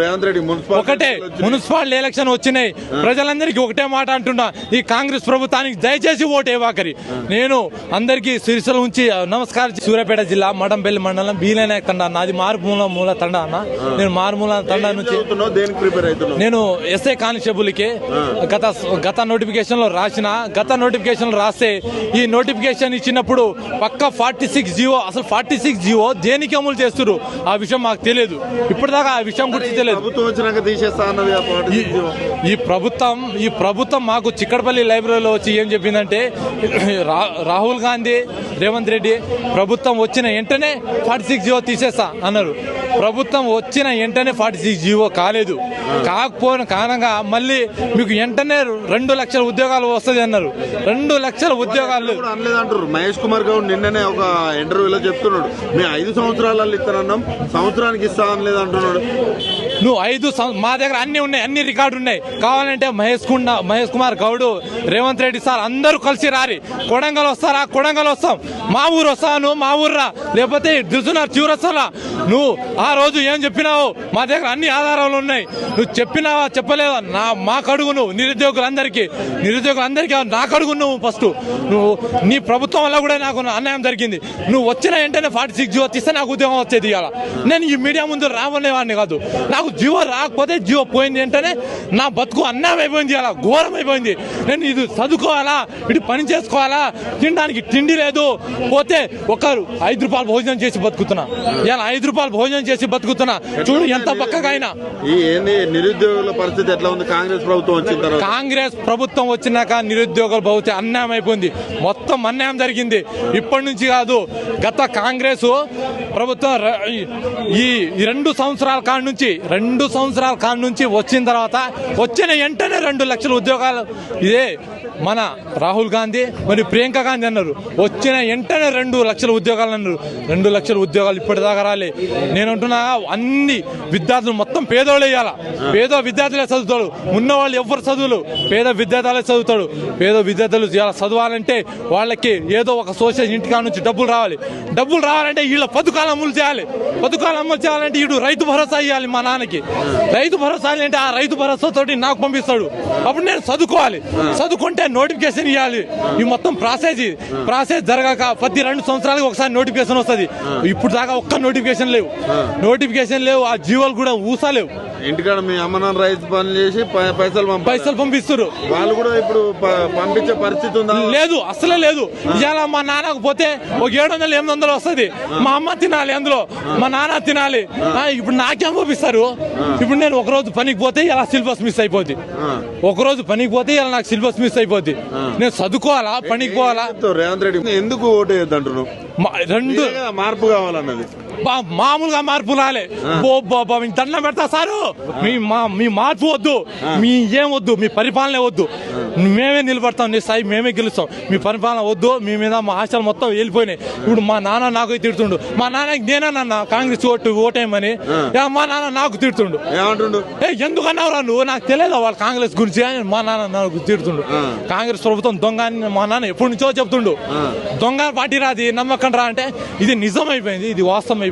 రేవంత్ రెడ్డి ఒకటే municipality election వచ్చినాయి, ప్రజలందరికీ ఒకటే మాట అంటున్నా, ఈ కాంగ్రెస్ ప్రభుత్వానికి దయచేసి ఓటేవాకరి. నేను అందరికీ సిరిసిల్ల ఉంచి నమస్కారం. సూర్యాపేట జిల్లా మడంపల్లి మండలం బీలనాయక్ తండా, నాది మారుమూల తండా అన్న. నేను మారుమూల తండా నుంచి నేను ఎస్ఐ కానిస్టేబుల్ కి గత నోటిఫికేషన్ లో రాస్తే ఈ నోటిఫికేషన్ ఇచ్చినప్పుడు పక్క 46 జీవో, అసలు 46 జీవో దేనికి అమలు చేస్తున్నారు ఆ విషయం మాకు తెలియదు. ఇప్పటిదాకా ఆ విషయం గురించి తెలియదు. ఈ ప్రభుత్వం మాకు చిక్కడపల్లి లైబ్రరీలో వచ్చి ఏం చెప్పిందంటే, రాహుల్ గాంధీ, రేవంత్ రెడ్డి ప్రభుత్వం వచ్చిన వెంటనే 46 జీవో తీసేస్తా అన్నారు. ప్రభుత్వం వచ్చిన వెంటనే 46 జీవో కాలేదు. కాకపోయిన కారణంగా మళ్ళీ మీకు వెంటనే 2 లక్షల ఉద్యోగాలు వస్తుంది అన్నారు. 2 లక్షల ఉద్యోగాలు అనలేదంటారు. మహేష్ కుమార్ గౌడ్ నిన్ననే ఒక ఇంటర్వ్యూలో చెప్తున్నాడు, మేము 5 సంవత్సరాలలో ఇస్తానన్నాం, సంవత్సరానికి ఇస్తా అని లేదంటున్నాడు. నువ్వు 5 మా దగ్గర అన్ని ఉన్నాయి, అన్ని రికార్డు ఉన్నాయి. కావాలంటే మహేష్ కుమార్ గౌడ్, రేవంత్ రెడ్డి సార్ అందరూ కలిసి రారి. కొడంగల్ వస్తారా? కొడంగల్ వస్తాం. మా ఊరు వస్తాను, మా ఊర్రా, లేకపోతే దిల్సునార్ చివరొస్తారా. నువ్వు ఆ రోజు ఏం చెప్పినావు? మా దగ్గర అన్ని ఆధారాలు ఉన్నాయి. నువ్వు చెప్పినావా చెప్పలేదా? మాకు అడుగు. నువ్వు నిరుద్యోగులందరికీ నాకు అడుగు. నువ్వు ఫస్ట్ నీ ప్రభుత్వం వల్ల కూడా నాకు అన్యాయం జరిగింది. నువ్వు వచ్చిన వెంటనే 46 జీవో తీస్తే నాకు ఉద్యోగం వచ్చేది. ఇవాళ నేను ఈ మీడియా ముందు రావనేవాడిని కాదు. నాకు జీవో రాకపోతే జీవో పోయింది వెంటనే నా బతుకు అన్యాయం అయిపోయింది. అలా ఘోరం అయిపోయింది. నేను ఇది చదువుకోవాలా, ఇటు పని చేసుకోవాలా, తినడానికి తిండి లేదు. పోతే ఒకరు 5 రూపాయలు భోజనం చేసి బతుకుతున్నా. ఇలా 5 రూపాయలు భోజనం చేసి బతుకుతున్నా. చూడు ఎంత పక్కగా అయినా. నిరుద్యోగుల పరిస్థితి ఎట్లా ఉంది? కాంగ్రెస్ ప్రభుత్వం వచ్చినాక నిరుద్యోగుల భవిష్యత్ అన్యాయం అయిపోయింది. మొత్తం అన్యాయం జరిగింది. ఇప్పటి నుంచి కాదు, గత కాంగ్రెస్ ప్రభుత్వం ఈ 2 సంవత్సరాల కాడ నుంచి వచ్చిన తర్వాత వచ్చిన వెంటనే 2 లక్షల ఉద్యోగాలు. ఇదే మన రాహుల్ గాంధీ మరియు ప్రియాంక గాంధీ అన్నారు. వచ్చిన వెంటనే 2 లక్షల ఉద్యోగాలు అన్నారు. 2 లక్షల ఉద్యోగాలు ఇప్పటిదాకా రాలే. నేను అంటున్నా, అన్ని విద్యార్థులు మొత్తం పేదోళ్ళు వేయాలా. పేద విద్యార్థులే చదువుతాడు. ఉన్నవాళ్ళు ఎవరు చదువులు, పేద విద్యార్థులే చదువుతాడు. పేద విద్యార్థులు చదవాలంటే వాళ్ళకి ఏదో ఒక సోషల్ ఇంటికా నుంచి డబ్బులు రావాలంటే వీళ్ళ పథకాలు అమలు చేయాలంటే వీడు రైతు భరోసా ఇవ్వాలి. మా నాన్నకి రైతు భరోసా అంటే ఆ రైతు భరోసా తోటి నాకు పంపిస్తాడు. అప్పుడు నేను చదువుకుంటే నోటిఫికేషన్ ఇవ్వాలి. ఈ మొత్తం ప్రాసెస్ జరగాక ప్రతి 2 సంవత్సరాలకు ఒకసారి నోటిఫికేషన్ వస్తుంది. ఇప్పుడు దాకా ఒక్క నోటిఫికేషన్ లేవు. ఆ జీవోలు కూడా ఊసలేవు. ఇంటికాడ మీ అమ్మ నాన్న రైతు పనులు చేసి పైసలు పంపిస్తారు. వాళ్ళు కూడా ఇప్పుడు పంపించే పరిస్థితి ఉందా? లేదు, అసలే లేదు. ఇవాళ మా నాన్నకు పోతే ఒక 700-800 వస్తుంది. మా అమ్మ తినాలి, అందులో మా నాన్న తినాలి. ఇప్పుడు నాకేం పంపిస్తారు? ఇప్పుడు నేను ఒకరోజు పనికి పోతే ఇలా సిలబస్ మిస్ అయిపోద్ది. నాకు సిలబస్ మిస్ అయిపోద్ది. నేను చదువుకోవాలా, పనికి పోవాలా? రేవంత్ రెడ్డి ఎందుకు ఓటు వేయద్దంటున్నావు? 2 మార్పు కావాలన్నది మామూలుగా మార్పు రాలే. దండం పెడతా సారు, మీ మార్పు వద్దు, మీ ఏం వద్దు, మీ పరిపాలన వద్దు. మేమే నిలబడతాం, నీ స్థాయి మేమే గెలుస్తాం. మీ పరిపాలన వద్దు. మీ మీద మా ఆశలు మొత్తం వెళ్ళిపోయినాయి. ఇప్పుడు మా నాన్న నాకు తిడుతుండు. మా నాన్నకి నేనన్నా కాంగ్రెస్ ఓటేయమని, మా నాన్న నాకు తిడుతుండు. ఎందుకన్నావురా నువ్వు? నాకు తెలియదు వాళ్ళ కాంగ్రెస్ గురించి. మా నాన్న నాకు తిడుతుండు. కాంగ్రెస్ ప్రభుత్వం దొంగ అని మా నాన్న ఎప్పటి నుంచో చెప్తుండు. దొంగ పార్టీ రాది, నమ్మకం రా అంటే ఇది నిజం అయిపోయింది, ఇది వాస్తవం అయిపోయింది.